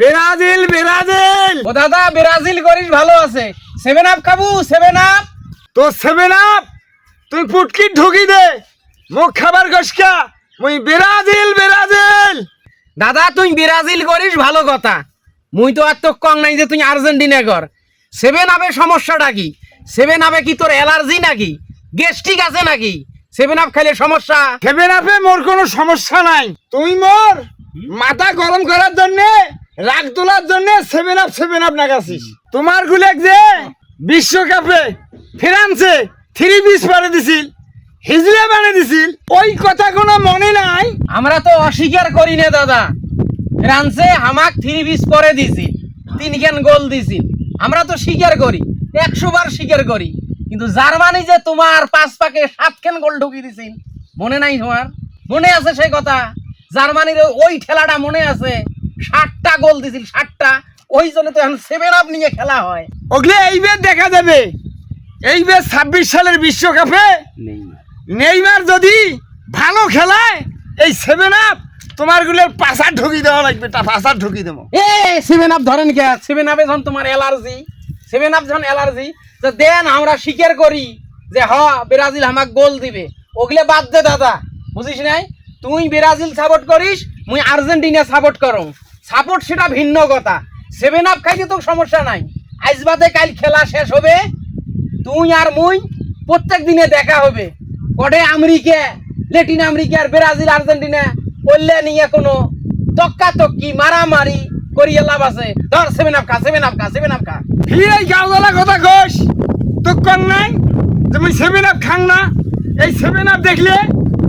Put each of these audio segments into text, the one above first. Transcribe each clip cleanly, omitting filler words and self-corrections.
Brazil Brazil. ও দাদা Brazil করিস ভালো আছে। 7 আপ খাবো 7 আপ। তো 7 আপ তুই পুটকি ঢুকি দে মুখ খাবার গসকা মুই ব্রাজিল ব্রাজিল। দাদা তুই ব্রাজিল করিস ভালো কথা, মুই তো আর তো কং নাই যে তুই আর্জেন্টিনা কর। 7 আপের সমস্যাটা কি? 7 আপে কি তোর অ্যালার্জি নাকি, গ্যাস্ট্রিক আছে নাকি? 7 আপ খাইলে সমস্যা? 7 আপে মোর কোনো সমস্যা নাই, তুই মোর মাথা গরম করার জন্য রাগ তোলার জন্য 7 আপ নাগাছিস। তোমার গুলেক যে বিশ্বকাপে ফ্রান্সে 3 পিস পারে দিছিল, হিজলে বানে দিছিল, ওই কথা কোনো মনে নাই? আমরা তো অস্বীকার করি না দাদা, ফ্রান্সে হামাক 3 পিস করে দিছিল, 3 খান গোল দিছিল, আমরা তো স্বীকার করি, 100 বার স্বীকার করি। কিন্তু জার্মানি যে তোমার 5 পাকে 7 খান গোল ঢুকি দিছিল, মনে নাই তোমার? মনে আছে সেই কথা? জার্মানির ওই খেলাটা মনে আছে? 60টা গোল দিছিল, 60টা। ওই জন্য তো এখন 7 আপ নিয়ে খেলা হয়। ওগুলো এইবার দেখা যাবে, এইবার 26 সালের বিশ্বকাপে নেইমার যদি ভালো খেলায় এই 7 আপ তোমার গুলোর পাশা ঢুকি দেওয়া লাগবে, তা পাশা ঢুকি দেবো। এ 7 আপ ধরেন কে? 7 আপে যখন তোমার অ্যালার্জি, 7 আপ যখন অ্যালার্জি, তো দেন আমরা স্বীকার করি যে ব্রাজিল আমাক গোল দিবে, ওগুলো বাদ দে দাদা, বুঝিস নাই? তুই ব্রাজিল সাপোর্ট করিস, মুই আর্জেন্টিনা সাপোর্ট করং, সাপোর্ট সেটা ভিন্ন কথা। 7 আপ খাইতে তো সমস্যা নাই, আজ বাদে কাল খেলা শেষ হবে, তুই আর মুই প্রত্যেক দিনে দেখা হবে। কটে আমেরিকা, ল্যাটিন আমেরিকা আর ব্রাজিল আর্জেন্টিনা করলে নিয়ে কোনো তক্কা তক্কি মারামারি করিয়ে লাভ আছে? ধর 7 আপ খা, 7 আপ খা, 7 আপ খা। এই গাওয়ালা কথা কস তো কর নাই, তুমি 7 আপ খাং না? এই 7 আপ দেখলে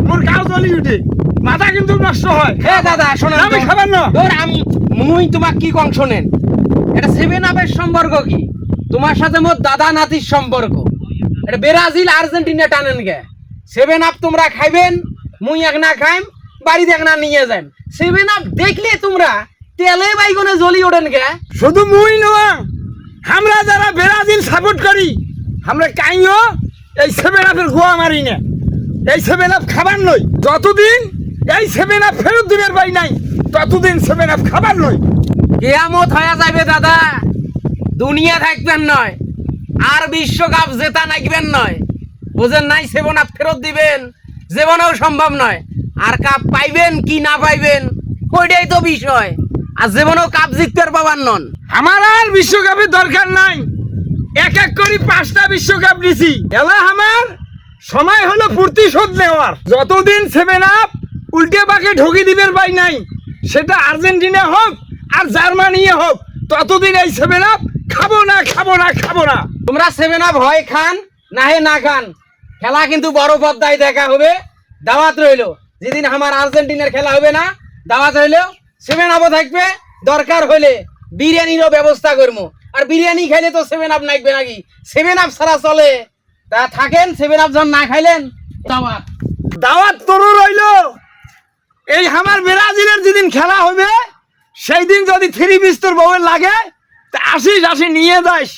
মোর গাও জ্বলি উঠে, মাথা কিন্তু নষ্ট হয়। হ্যাঁ দাদা শোনেন, আমি খাবার না। ধর আমি মুই তোমাক কি কং শোনেন, এটা 7 আপের সম্পর্ক কি? তোমার সাথে মোর দাদা নাতির সম্পর্ক। এটা ব্রাজিল আর্জেন্টিনা টানেন গে। 7 আপ তোমরা খাইবেন, মুই এক না খাইম, বাড়িতে এক না নিয়ে যাইম। 7 আপ দেখলে তোমরা তেলে বাইগনে জ্বলি ওঠেন গে। শুধু মুই নয়, আমরা যারা ব্রাজিল সাপোর্ট করি আমরা কাইও এই 7 আপের গোয়া মারি না। এই 7 আপ খাবার নয়, যতদিন এই 7 আপ ফেরত দিবের পাই নাই ততদিন 7 আপ খাবার নয়। কিয়ামত হয়ে যাবে দাদা, দুনিয়া থাকবেন নয়, আর বিশ্বকাপ জেতা নাকবেন নয়, বুঝেন নাই? 7 আপ ফেরত দিবেন জীবনেও সম্ভব নয়, আর কাপ পাইবেন কি না পাইবেন ওইটাই তো বিষয়, আর জীবনেও কাপ জিততে পাবার নন। আমার আর বিশ্বকাপের দরকার নাই, এক এক করে 5টা বিশ্বকাপ নিছি, এলা আমার সময় হলো প্রতিশোধ নেওয়ার। যতদিন 7 আপ উল্টে পাকে ঢুকি দিবের পাই নাই, সেটা আর্জেন্টিনা হোক আর জার্মানি হোক, ততদিন এই 7 আপ খাবো না খাবো না খাবো না। তোমরা 7 আপ হয় খান না হে না খান, খেলা কিন্তু বড় পর্দায় দেখা হবে। দাওয়াত রইলো, যেদিন আমার আর্জেন্টিনার খেলা হবে না, দাওয়াত রইলো, 7 আপও থাকবে, দরকার হলে বিরিয়ানিরও ব্যবস্থা করবো। আর বিরিয়ানি খাইলে তো 7 আপ নাকবে নাকি? 7 আপ ছাড়া চলে? তা থাকেন, 7 আপ যখন না খাইলেন দাওয়াত। দাওয়াত তোরও রইলো। এই আমার ব্রাজিলের যেদিন খেলা হবে সেই দিন যদি 3 পিস তোর বউয়ের লাগে তা আসিস, আসি নিয়ে যাস।